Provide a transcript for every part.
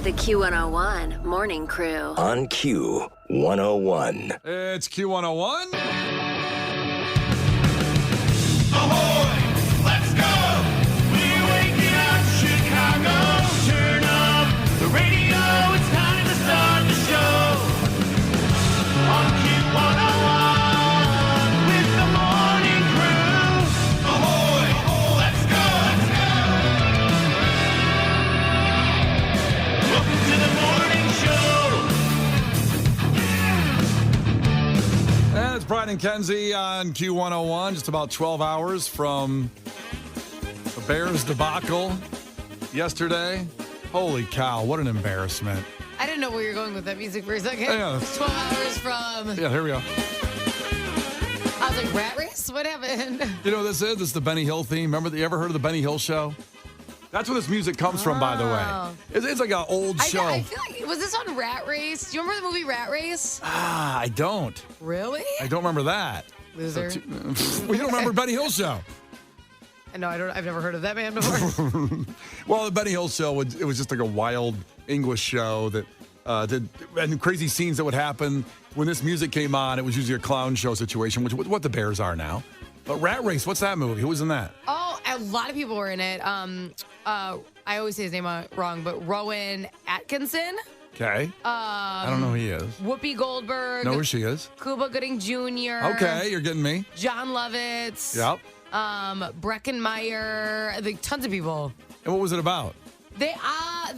The Q101 Morning Crew. On Q101. It's Q101. Ahoy! Let's go! We're waking up Chicago. Turn up the radio. It's time to start the show. On Q101 with the Morning Crew. Ahoy! Let's go! Welcome to the morning show. And it's Brian and Kenzie on Q101, just about 12 hours from the Bears debacle yesterday. Holy cow, what an embarrassment. I didn't know where you're going with that music for a second. Yeah. 12 hours from... Yeah, here we go. I was like, rat race? What happened? You know what this is? This is the Benny Hill theme. Remember, you ever heard of the Benny Hill show? That's where this music comes from, by the way. It's like an old show. I feel like, was this on Rat Race? Do you remember the movie Rat Race? I don't. Really? I don't remember that. Loser. Well, you don't remember Benny Hill show. No, I don't. I've never heard of that band before. Well, the Benny Hill show, it was just like a wild English show that did and crazy scenes that would happen when this music came on. It was usually a clown show situation, which is what the Bears are now. But Rat Race, what's that movie? Who was in that? Oh, a lot of people were in it. I always say his name wrong, but Rowan Atkinson. Okay. I don't know who he is. Whoopi Goldberg. Know who she is. Cuba Gooding Jr. Okay, you're getting me. John Lovitz. Yep. Breckenmeyer. Like, tons of people. And what was it about? They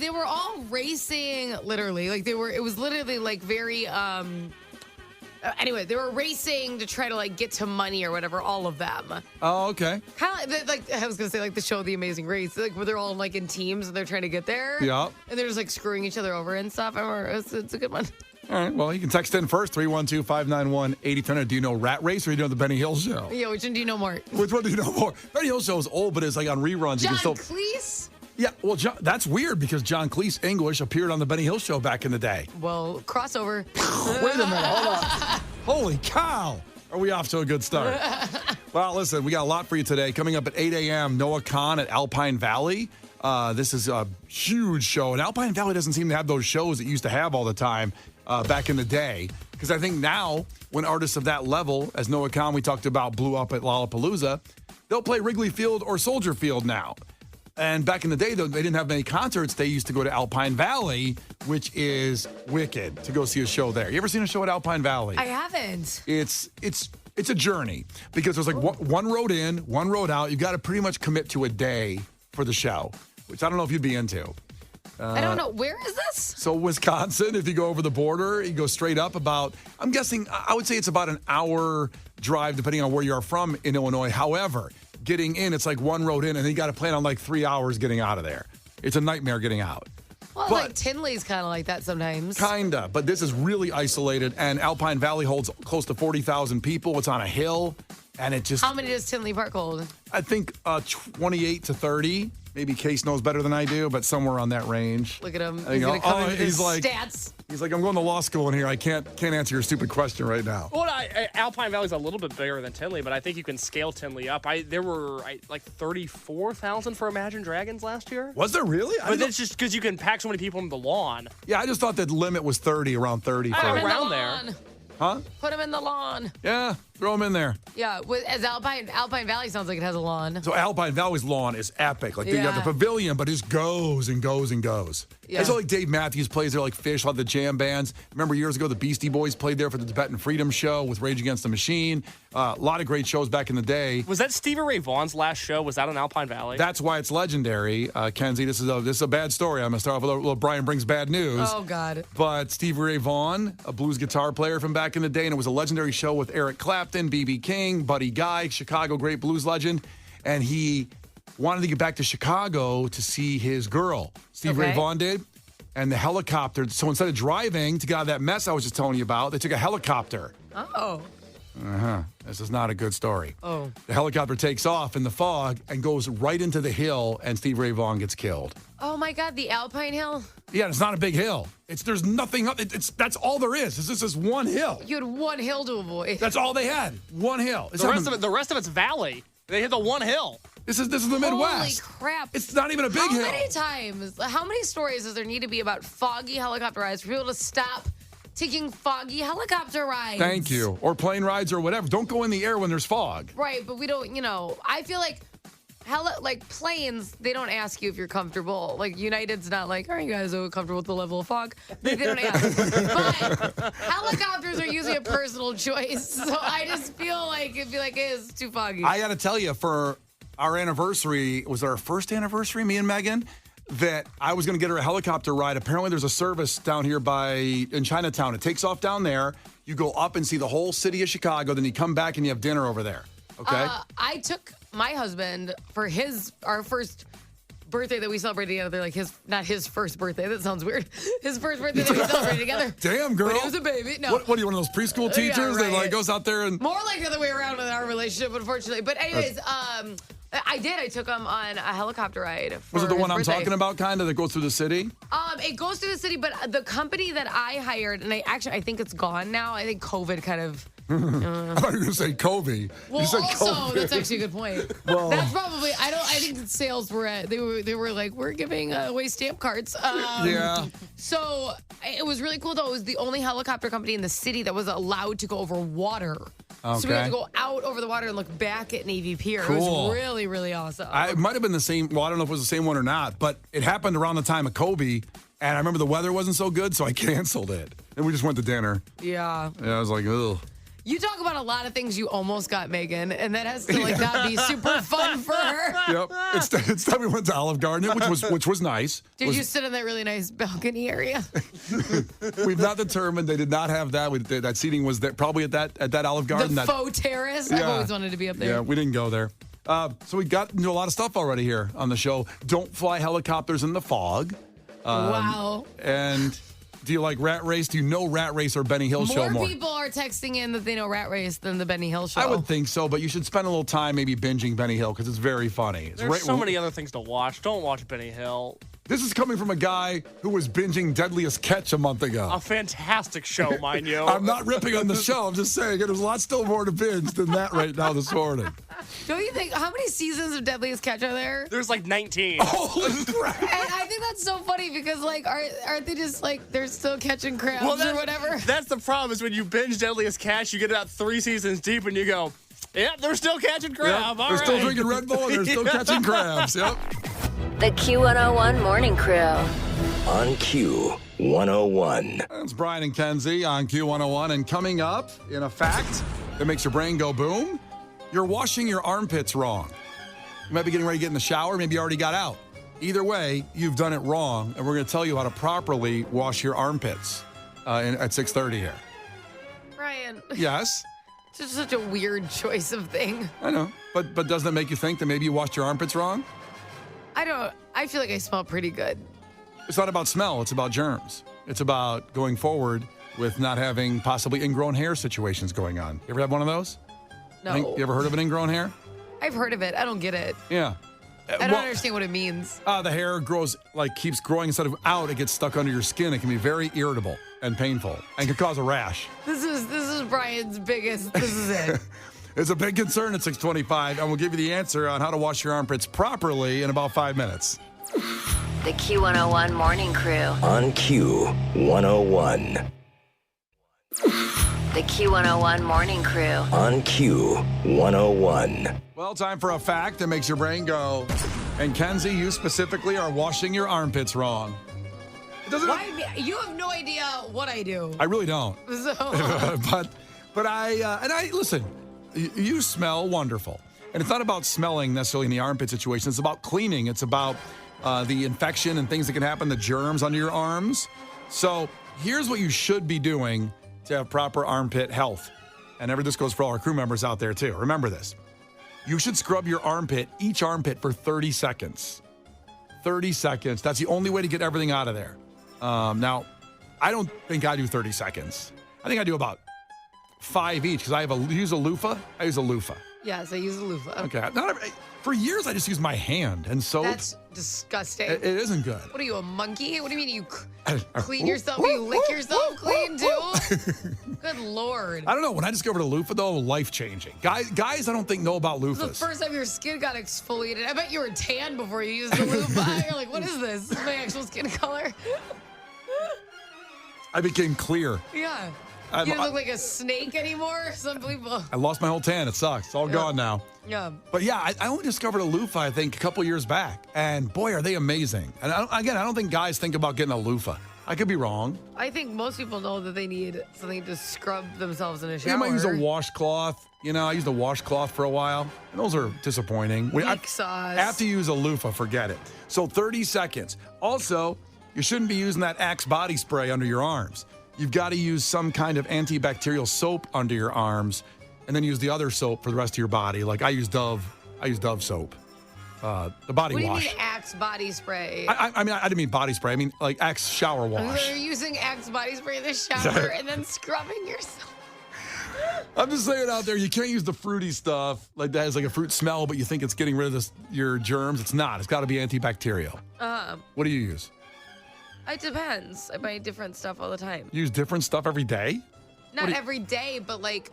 were all racing, literally. Like, it was literally like very, anyway, they were racing to try to like get to money or whatever, all of them. Oh, okay. Kind of like I was going to say, like the show The Amazing Race, like where they're all like in teams and they're trying to get there. Yep. And they're just like screwing each other over and stuff. I remember it's a good one. All right, well, you can text in first, 312-591-8010. Do you know Rat Race or do you know the Benny Hill show? Yeah, which one do you know more? Which one do you know more? Benny Hill show is old, but it's like on reruns. John you can still... Cleese? Yeah, well, that's weird because John Cleese English appeared on the Benny Hill show back in the day. Well, crossover. Wait a minute, hold on. Holy cow. Are we off to a good start? Well, listen, we got a lot for you today. Coming up at 8 a.m., Noah Khan at Alpine Valley. This is a huge show, and Alpine Valley doesn't seem to have those shows it used to have all the time back in the day. Because I think now, when artists of that level, as Noah Khan we talked about blew up at Lollapalooza, they'll play Wrigley Field or Soldier Field now. And back in the day, though, they didn't have many concerts. They used to go to Alpine Valley, which is wicked, to go see a show there. You ever seen a show at Alpine Valley? I haven't. It's a journey because there's like one road in, one road out. You've got to pretty much commit to a day for the show, which I don't know if you'd be into. I don't know. Where is this? So Wisconsin, if you go over the border, you go straight up about, I'm guessing, I would say it's about an hour drive, depending on where you are from in Illinois. However, getting in, it's like one road in, and then you got to plan on like 3 hours getting out of there. It's a nightmare getting out. Well, But- like Tinley's kind of like that sometimes. Kinda, but this is really isolated, and Alpine Valley holds close to 40,000 people. It's on a hill, and it just, How many does Tinley Park hold? I think 28 to 30. Maybe Case knows better than I do, but somewhere on that range. Look at him. There He's you going go. to come in with he's his like, stats. He's like, I'm going to law school in here. I can't answer your stupid question right now. Well, Alpine Valley's a little bit bigger than Tinley, but I think you can scale Tinley up. There were like 34,000 for Imagine Dragons last year. Was there really? But that's just because you can pack so many people on the lawn. Yeah, I just thought the limit was 30, around 30. Put him in the Around there. lawn. Huh? Put him in the lawn. Yeah, throw them in there. Yeah, as Alpine Valley sounds like it has a lawn. So Alpine Valley's lawn is epic. Like, you got the Yeah. pavilion, but it just goes and goes and goes. Yeah. I saw like Dave Matthews plays there, like Fish, like the jam bands. Remember years ago, the Beastie Boys played there for the Tibetan Freedom Show with Rage Against the Machine. A lot of great shows back in the day. Was that Stevie Ray Vaughan's last show? Was that in Alpine Valley? That's why it's legendary. Kenzie, this is a bad story. I'm going to start off with a little Brian Brings Bad News. Oh, God. But Stevie Ray Vaughan, a blues guitar player from back in the day, and it was a legendary show with Eric Clapton, B.B. King, Buddy Guy, Chicago great blues legend. And he wanted to get back to Chicago to see his girl. Stevie Ray Okay. Vaughan did. And the helicopter, so instead of driving to get out of that mess I was just telling you about, they took a helicopter. Oh. This is not a good story. Oh. The helicopter takes off in the fog and goes right into the hill, and Stevie Ray Vaughan gets killed. Oh, my God, the Alpine Hill? Yeah, it's not a big hill. There's nothing up. That's all there is. It's just this one hill. You had one hill to avoid. That's all they had. One hill. the rest of it's valley. They hit the one hill. This is the Midwest. Holy crap. It's not even a big How hill. many times, how many stories does there need to be about foggy helicopter rides for people to stop taking foggy helicopter rides? Thank you. Or plane rides or whatever. Don't go in the air when there's fog. Right, but we don't, I feel like planes, they don't ask you if you're comfortable. Like United's not like, are you guys comfortable with the level of fog? They don't ask. But helicopters are usually a personal choice. So I just feel like it'd be like, hey, it's too foggy. I got to tell you, for our anniversary, was it our first anniversary, me and Megan, that I was going to get her a helicopter ride. Apparently there's a service down here in Chinatown. It takes off down there. You go up and see the whole city of Chicago. Then you come back and you have dinner over there. Okay? I took my husband for our first birthday that we celebrated together. Not his first birthday. That sounds weird. His first birthday that we celebrated together. Damn, girl. But he was a baby. No. What are you, one of those preschool teachers right. that goes out there and... More like the other way around in our relationship, unfortunately. But anyways, I did. I took him on a helicopter ride. Was it the one I'm birthday. talking about, kind of, that goes through the city? It goes through the city, but the company that I hired, and I think it's gone now. I think COVID kind of... I thought you were going to say Kobe. Well, you said also, COVID. that's actually a good point. Well, that's probably, I think the sales were they were like, we're giving away stamp cards. Yeah. So it was really cool, though. It was the only helicopter company in the city that was allowed to go over water. Okay. So we had to go out over the water and look back at Navy Pier. Cool. It was really, really awesome. It might have been the same. Well, I don't know if it was the same one or not, but it happened around the time of Kobe, and I remember the weather wasn't so good, so I canceled it. And we just went to dinner. Yeah. Yeah, I was like, ugh. You talk about a lot of things you almost got, Megan, and that has to not be super fun for her. Yep. Instead, we went to Olive Garden, which was nice. Did you sit in that really nice balcony area? We've not determined. They did not have that. That seating was there, probably at that Olive Garden. The faux terrace. I've always wanted to be up there. Yeah, we didn't go there. So we got into a lot of stuff already here on the show. Don't fly helicopters in the fog. Wow. And do you like Rat Race? Do you know Rat Race or Benny Hill Show more? More people are texting in that they know Rat Race than the Benny Hill Show. I would think so, but you should spend a little time maybe binging Benny Hill because it's very funny. There's so many other things to watch. Don't watch Benny Hill. This is coming from a guy who was binging Deadliest Catch a month ago. A fantastic show, mind you. I'm not ripping on the show. I'm just saying there's a lot still more to binge than that right now this morning. Don't you think? How many seasons of Deadliest Catch are there? There's like 19. Holy crap. And I think that's so funny because, aren't they just they're still catching crabs or whatever? That's the problem is when you binge Deadliest Catch, you get about 3 seasons deep and you go, yep, they're still catching crab. Yep. They're still drinking Red Bull and they're still catching crabs. Yep. The Q101 Morning Crew. On Q101. It's Brian and Kenzie on Q101. And coming up in a fact that makes your brain go boom, you're washing your armpits wrong. You might be getting ready to get in the shower. Maybe you already got out. Either way, you've done it wrong. And we're going to tell you how to properly wash your armpits at 6:30 here. Brian, Yes, it's just such a weird choice of thing. I know. But doesn't it make you think that maybe you washed your armpits wrong? I feel like I smell pretty good. It's not about smell. It's about germs. It's about going forward with not having possibly ingrown hair situations going on. You ever had one of those? No. You ever heard of an ingrown hair? I've heard of it. I don't get it. Yeah. I don't understand what it means. The hair grows, keeps growing instead of out. It gets stuck under your skin. It can be very irritable and painful and can cause a rash. This is Brian's biggest. This is it. It's a big concern at 6:25, and we'll give you the answer on how to wash your armpits properly in about 5 minutes. The Q101 Morning Crew. On Q101. The Q101 Morning Crew. On Q101. Well, time for a fact that makes your brain go. And Kenzie, you specifically are washing your armpits wrong. It doesn't. You have no idea what I do. I really don't. So but I listen. You smell wonderful, and it's not about smelling necessarily in the armpit situation. It's about cleaning. It's about the infection and things that can happen, the germs under your arms. So here's what you should be doing to have proper armpit health. And this goes for all our crew members out there too. Remember this. You should scrub your each armpit for 30 seconds. 30 seconds. That's the only way to get everything out of there. Now, I don't think I do 30 seconds. I think I do about 5 each because I use a loofah. I use a loofah. yes, I use a loofah. Okay. For years, I just use my hand, and so That's disgusting. it isn't good. What are you, a monkey? What do you mean clean yourself. You lick yourself clean too. Good Lord. I don't know. When I discovered a loofah, though, life-changing. Guys, I don't think know about This is loofahs. the first time your skin got exfoliated. I bet you were tan before you used the loofah. You're like, what is this? This is my actual skin color. I became clear. Yeah. I'm- You don't look like a snake anymore. Some people. I lost my whole tan. It sucks. It's all gone now. Yeah. But yeah, I only discovered a loofah, I think, a couple years back. And boy, are they amazing. And I don't think guys think about getting a loofah. I could be wrong. I think most people know that they need something to scrub themselves in a shower. You might use a washcloth. I used a washcloth for a while. And those are disappointing. Weak sauce. After you use a loofah, forget it. So 30 seconds. Also, you shouldn't be using that Axe body spray under your arms. You've got to use some kind of antibacterial soap under your arms, and then use the other soap for the rest of your body. Like I use Dove soap, the body What do you wash. mean Axe body spray? I mean, I didn't mean body spray. I mean like Axe shower wash. You're using Axe body spray in the shower and then scrubbing yourself. I'm just saying out there, you can't use the fruity stuff like that has like a fruit smell, but you think it's getting rid of your germs. It's not. It's got to be antibacterial. What do you use? It depends. I buy different stuff all the time. You use different stuff every day? Not every day, but like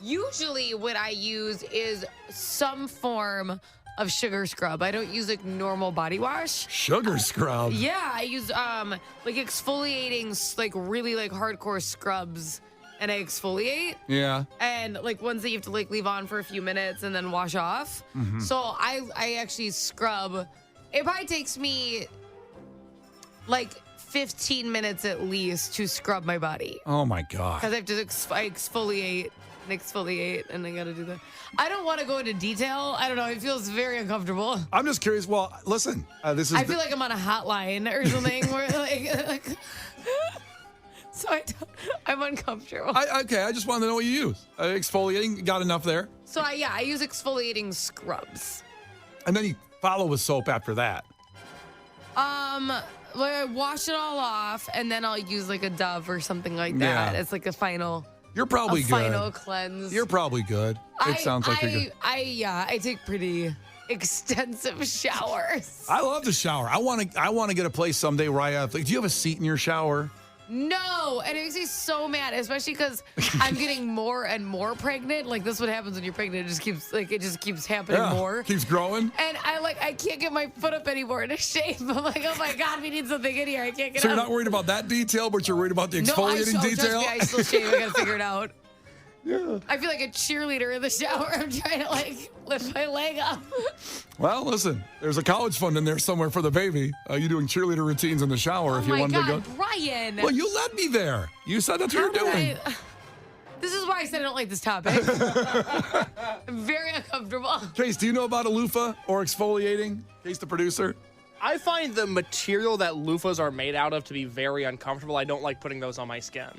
usually what I use is some form of sugar scrub. I don't use like normal body wash. Sugar scrub. Yeah, I use like exfoliating, like really like hardcore scrubs, and I exfoliate. Yeah. And like ones that you have to like leave on for a few minutes and then wash off. So I actually scrub. It probably takes me like 15 minutes at least to scrub my body. Oh my God. Because I have to exfoliate, and I gotta do that. I don't want to go into detail. I don't know. It feels very uncomfortable. I'm just curious. Well, listen, this is. I feel like I'm on a hotline or something where like so I'm uncomfortable. Okay, I just wanted to know what you use. Exfoliating, got enough there. So I use exfoliating scrubs. And then you follow with soap after that. Like I wash it all off, and then I'll use like a Dove or something like that. Yeah. It's like a final. You're probably good. Final cleanse. You're probably good. It sounds like you're good. I take pretty extensive showers. I love the shower. I want to get a place someday where I have. Like, do you have a seat in your shower? No, and it makes me so mad, especially because I'm getting more and more pregnant. Like this, is what happens when you're pregnant. It just keeps happening more. Keeps growing. And I can't get my foot up anymore in a shape. I'm like, oh my God, we need something in here. I can't get So up. you're not worried about that detail, but you're worried about the exfoliating detail. Trust me, I still shave. I gotta figure it out. Yeah. I feel like a cheerleader in the shower. I'm trying to like lift my leg up. Well, listen, there's a college fund in there somewhere for the baby. You doing cheerleader routines in the shower if you wanted to go. Brian. Well, you let me there. You said that's what you're doing. This is why I said I don't like this topic. I'm very uncomfortable. Case, do you know about a loofah or exfoliating? Case, the producer. I find the material that loofahs are made out of to be very uncomfortable. I don't like putting those on my skin.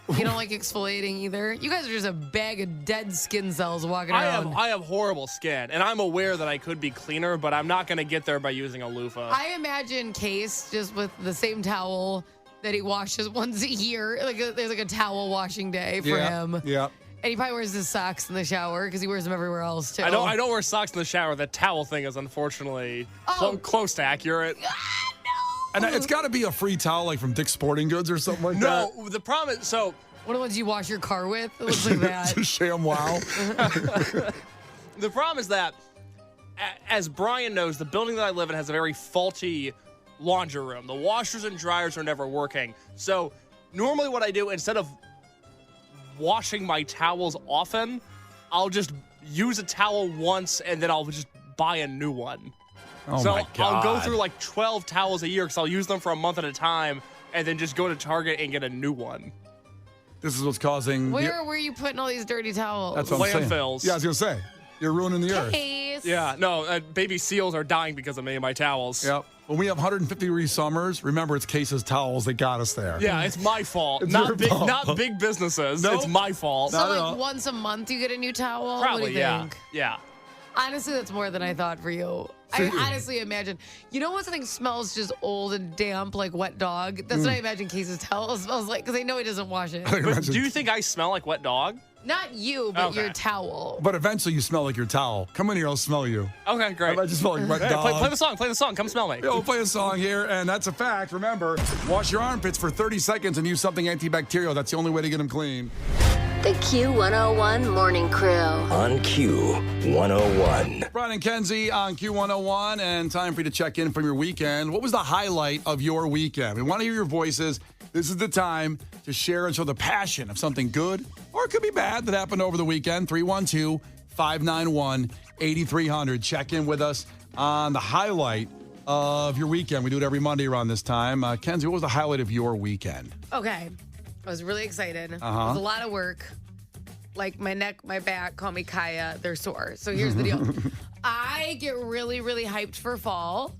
You don't like exfoliating either? You guys are just a bag of dead skin cells walking around. I have horrible skin, and I'm aware that I could be cleaner, but I'm not going to get there by using a loofah. I imagine Case just with the same towel that he washes once a year. Like there's like a towel washing day for him. Yeah. And he probably wears his socks in the shower because he wears them everywhere else too. I don't wear socks in the shower. The towel thing is unfortunately close to accurate. And it's got to be a free towel, like from Dick's Sporting Goods or something like that. No, the problem is, so What are the ones you wash your car with? It looks like that. Sham wow. the problem is that, as Brian knows, the building that I live in has a very faulty laundry room. The washers and dryers are never working. So normally what I do, instead of washing my towels often, I'll just use a towel once and then I'll just buy a new one. Oh So my God. I'll go through like 12 towels a year because I'll use them for a month at a time and then just go to Target and get a new one. This is what's causing. Where were you putting all these dirty towels? That's what I'm saying. Landfills. Yeah, I was gonna say you're ruining the earth. Case. Yeah, no, baby seals are dying because of me and my towels. Yep. When we have 150-degree summers, remember it's Case's towels that got us there. Yeah, it's my fault. It's your Not big, fault. not big businesses. Nope. It's my fault. So Not at like all. once a month you get a new towel? Probably, what do you yeah. think? Yeah. Honestly, that's more than I thought for you. I honestly imagine. You know when something smells just old and damp like wet dog? That's what I imagine Case's towel smells like because I know he doesn't wash it. But do you think I smell like wet dog? Not you, but Okay. your towel. But eventually you smell like your towel. Come in here, I'll smell you. Okay, great. I just smell like wet Hey, dog. play the song. Play the song. Come smell me. We'll play a song here, and that's a fact. Remember, wash your armpits for 30 seconds and use something antibacterial. That's the only way to get them clean. The Q101 Morning Crew. On Q101. Brian and Kenzie on Q101, and time for you to check in from your weekend. What was the highlight of your weekend? We want to hear your voices. This is the time to share and show the passion of something good, or it could be bad, that happened over the weekend. 312-591-8300. Check in with us on the highlight of your weekend. We do it every Monday around this time. Kenzie, what was the highlight of your weekend? Okay. I was really excited. It Uh-huh. was a lot of work. Like my neck, my back, call me Kaya, they're sore. So here's the deal. I get really, really hyped for fall.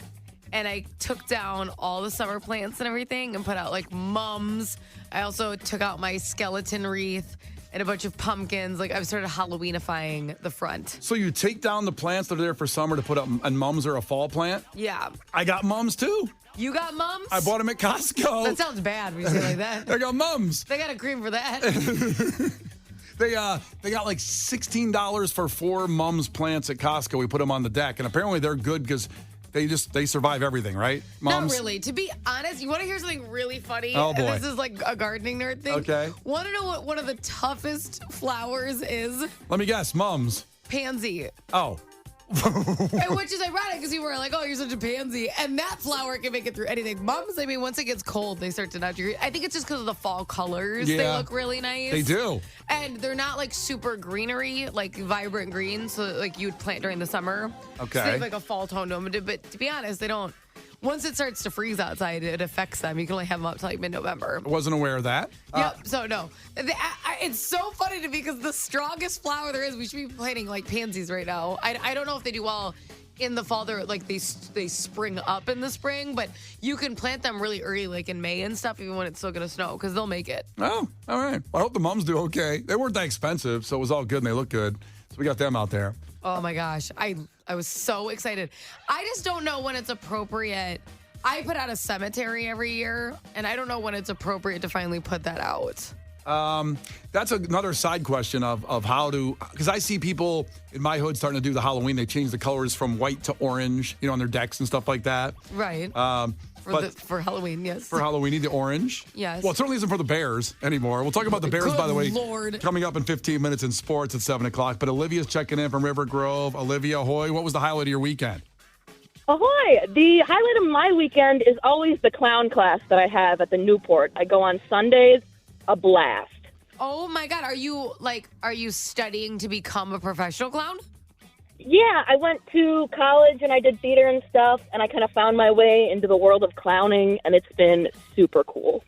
And I took down all the summer plants and everything and put out like mums. I also took out my skeleton wreath and a bunch of pumpkins. Like I've started Halloweenifying the front. So you take down the plants that are there for summer to put up, and mums are a fall plant? Yeah. I got mums too. You got mums? I bought them at Costco. That sounds bad when you say it like that. I got mums. They got a cream for that. They got like $16 for 4 mums plants at Costco. We put them on the deck, and apparently they're good because they survive everything, right? Mums? Not really. To be honest, you want to hear something really funny? Oh, boy. And this is like a gardening nerd thing. Okay. Want to know what one of the toughest flowers is? Let me guess, mums. Pansy. Oh. And which is ironic because you were like, oh, you're such a pansy. And that flower can make it through anything. Mums, I mean, once it gets cold, they start to not do. I think it's just because of the fall colors. They Yeah. look really nice. They do. And they're not like super greenery, like vibrant green. So like you'd plant during the summer. Okay. So they have like a fall tone to them. But to be honest, they don't. Once it starts to freeze outside, it affects them. You can only have them up to like mid-November. I wasn't aware of that. Yep. So no, it's so funny to me because the strongest flower there is. We should be planting like pansies right now. I don't know if they do well in the fall. They're like they spring up in the spring, but you can plant them really early, like in May and stuff, even when it's still gonna snow, because they'll make it. Oh, all right. Well, I hope the mums do okay. They weren't that expensive, so it was all good and they look good. So we got them out there. Oh my gosh, I was so excited. I just don't know when it's appropriate. I put out a cemetery every year, and I don't know when it's appropriate to finally put that out. That's another side question of how to, because I see people in my hood starting to do the Halloween. They change the colors from white to orange, on their decks and stuff like that. Right. For Halloween, yes. For Halloween, the orange. Yes. Well, it certainly isn't for the Bears anymore. We'll talk about the Bears, Good by the way, Lord. coming up in 15 minutes in sports at 7 o'clock. But Olivia's checking in from River Grove. Olivia, ahoy. What was the highlight of your weekend? Ahoy! The highlight of my weekend is always the clown class that I have at the Newport. I go on Sundays, a blast. Oh my God, are you studying to become a professional clown? Yeah, I went to college and I did theater and stuff, and I kind of found my way into the world of clowning, and it's been super cool.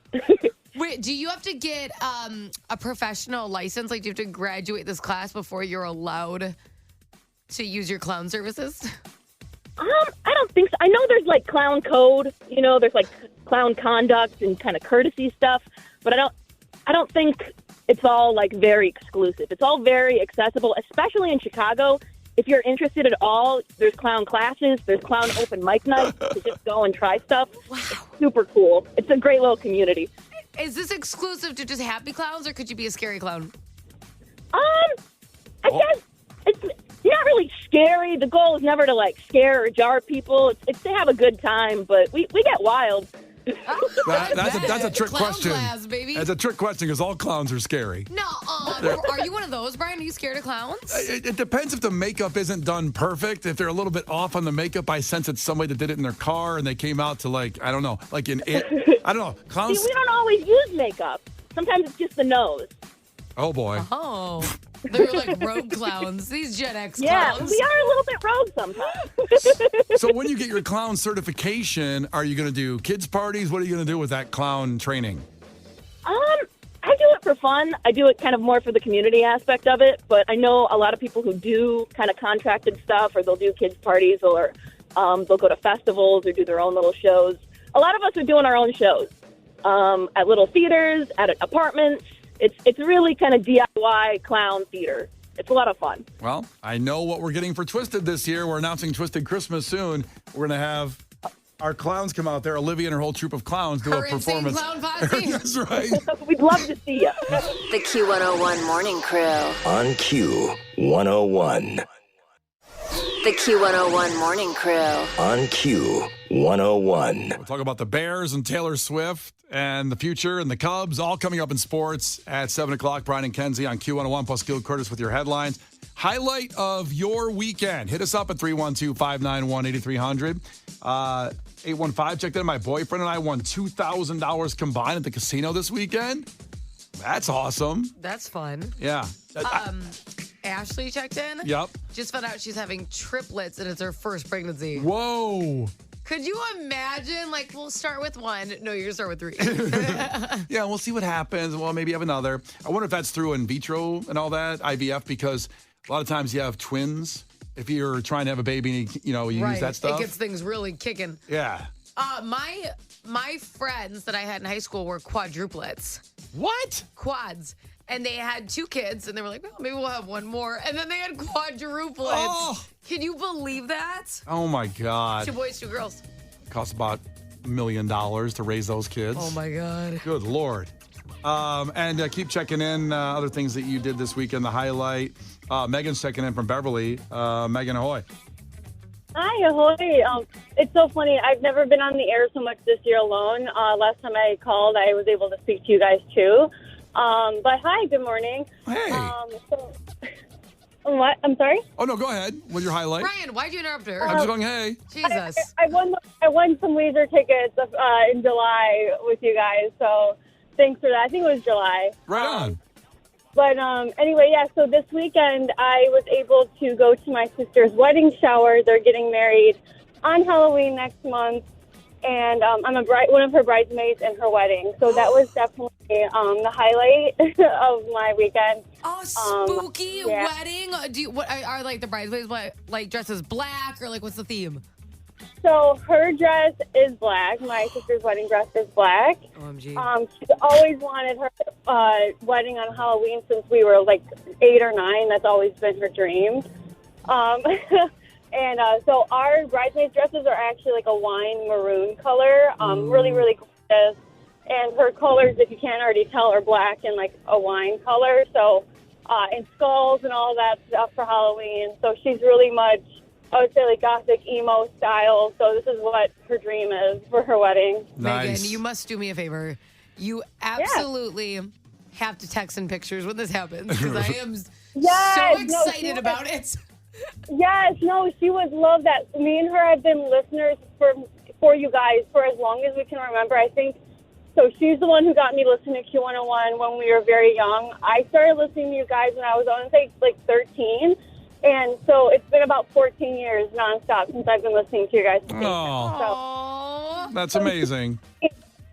Wait, do you have to get a professional license? Like, do you have to graduate this class before you're allowed to use your clown services? I don't think so. I know there's like clown code, there's like clown conduct and kind of courtesy stuff, but I don't think it's all like very exclusive. It's all very accessible, especially in Chicago. If you're interested at all, there's clown classes, there's clown open mic nights to just go and try stuff. Wow. It's super cool. It's a great little community. Is this exclusive to just happy clowns, or could you be a scary clown? I guess it's not really scary. The goal is never to like scare or jar people. It's to have a good time, but we get wild. That's a trick Clown question. class, baby. That's a trick question because all clowns are scary. No, are you one of those, Brian? Are you scared of clowns? It depends if the makeup isn't done perfect. If they're a little bit off on the makeup, I sense it's somebody that did it in their car and they came out to like in it. I don't know. Clowns. See, we don't always use makeup. Sometimes it's just the nose. Oh boy. Oh, they're like rogue clowns. These Gen X Yeah, clowns. we are a little bit rogue sometimes. So when you get your clown certification, are you going to do kids parties? What are you going to do with that clown training? I do it for fun. I do it kind of more for the community aspect of it, but I know a lot of people who do kind of contracted stuff, or they'll do kids parties, or they'll go to festivals or do their own little shows. A lot of us are doing our own shows at little theaters, at apartments. It's really kind of DIY clown theater. It's a lot of fun. Well, I know what we're getting for Twisted this year. We're announcing Twisted Christmas soon. We're going to have our clowns come out there. Olivia and her whole troupe of clowns do Her a insane performance. clown posse. That's right. We'd love to see you. The Q101 Morning Crew. On Q101. The Q101 Morning Crew. On Q101. We'll talk about the Bears and Taylor Swift and the future and the Cubs, all coming up in sports at 7 o'clock. Brian and Kenzie on Q101 plus Gil Curtis with your headlines. Highlight of your weekend. Hit us up at 312-591-8300. 815, checked in. My boyfriend and I won $2,000 combined at the casino this weekend. That's awesome. That's fun. Yeah. Ashley checked in. Yep. Just found out she's having triplets and it's her first pregnancy. Whoa. Could you imagine? Like, we'll start with one. No, you're going to start with 3. Yeah, we'll see what happens. Well, maybe have another. I wonder if that's through in vitro and all that, IVF, because a lot of times you have twins. If you're trying to have a baby and you use that stuff. It gets things really kicking. Yeah. My friends that I had in high school were quadruplets. What? Quads. And they had 2 kids, and they were like, well, maybe we'll have one more. And then they had quadruplets. Oh. Can you believe that? Oh, my God. 2 boys, 2 girls. Costs about $1 million to raise those kids. Oh, my God. Good Lord. And keep checking in. Other things that you did this weekend, the highlight. Megan's checking in from Beverly. Megan, ahoy. Hi, ahoy. It's so funny. I've never been on the air so much this year alone. Last time I called, I was able to speak to you guys, too. But hi, good morning. Hey. What? I'm sorry? Oh, no, go ahead with your highlight. Brian, why'd you interrupt her? I'm just going, hey. Jesus. I won some Weezer tickets in July with you guys, so thanks for that. I think it was July. Right on. But anyway, yeah, so this weekend I was able to go to my sister's wedding shower. They're getting married on Halloween next month, and I'm one of her bridesmaids in her wedding. So that was definitely the highlight of my weekend. Oh, spooky yeah. wedding. What are like the bridesmaids like dresses black, or like what's the theme? So her dress is black. My sister's wedding dress is black. OMG. She's always wanted her wedding on Halloween since we were like 8 or 9. That's always been her dream. And so our bridesmaids dresses are actually like a wine maroon color. Really, really gorgeous. And her colors, if you can't already tell, are black and like a wine color. So, and skulls and all that stuff for Halloween. So she's really much, I would say, like gothic emo style. So this is what her dream is for her wedding. Nice. Megan, you must do me a favor. You absolutely have to text in pictures when this happens, because I am so excited about it. Yes, no, she would love that. Me and her have been listeners for you guys for as long as we can remember. I think, so she's the one who got me listening to Q101 when we were very young. I started listening to you guys when I was, I want to say, like 13. And so it's been about 14 years nonstop since I've been listening to you guys. Oh, that's amazing.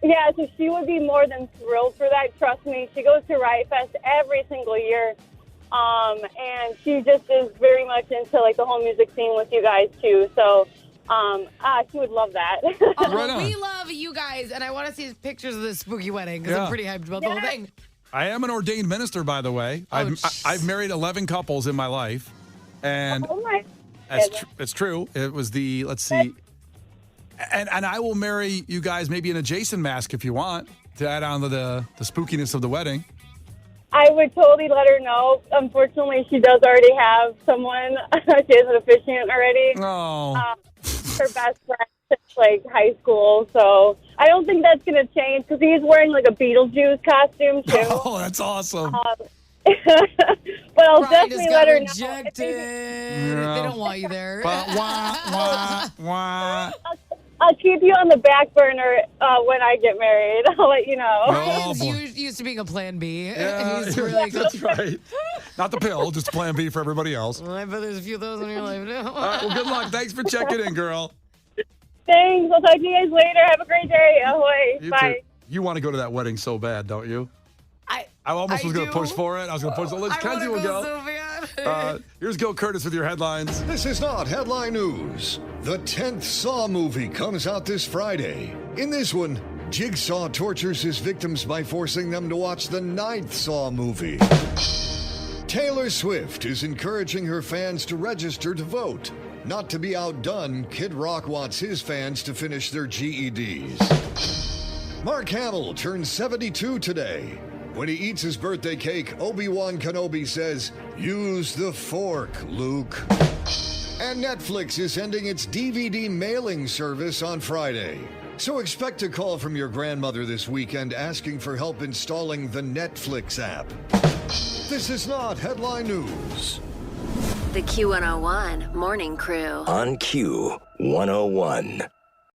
Yeah, so she would be more than thrilled for that. Trust me. She goes to Riot Fest every single year. And she just is very much into like the whole music scene with you guys too. So, she would love that. Right on. We love you guys, and I want to see pictures of this spooky wedding because I'm pretty hyped about the whole thing. I am an ordained minister, by the way. I've married 11 couples in my life, and it's true. It was the, let's see, and I will marry you guys maybe in a Jason mask if you want to add on to the spookiness of the wedding. I would totally let her know. Unfortunately, she does already have someone. She has an officiant already. Oh. Her best friend since like high school. So I don't think that's going to change because he's wearing like a Beetlejuice costume too. Oh, that's awesome. But I'll Brian definitely just let got her rejected. know. They don't want you there. But wah. I'll keep you on the back burner when I get married. I'll let you know. Oh, boy. Used to being a plan B. Yeah, He's really good. that's right. Not the pill, just plan B for everybody else. I bet there's a few of those in your life now. All right, well, good luck. Thanks for checking in, girl. Thanks. I'll talk to you guys later. Have a great day. Ahoy. You Bye. too. You want to go to that wedding so bad, don't you? I almost was going to push for it. I was going to push. Liz Kenzie will go. So bad. Here's Gil Curtis with your headlines. This is not headline news. The 10th Saw movie comes out this Friday. In this one, Jigsaw tortures his victims by forcing them to watch the 9th Saw movie. Taylor Swift is encouraging her fans to register to vote. Not to be outdone, Kid Rock wants his fans to finish their GEDs. Mark Hamill turns 72 today. When he eats his birthday cake, Obi-Wan Kenobi says, "Use the fork, Luke." And Netflix is ending its DVD mailing service on Friday. So expect a call from your grandmother this weekend asking for help installing the Netflix app. This is not headline news. The Q101 Morning Crew. On Q101.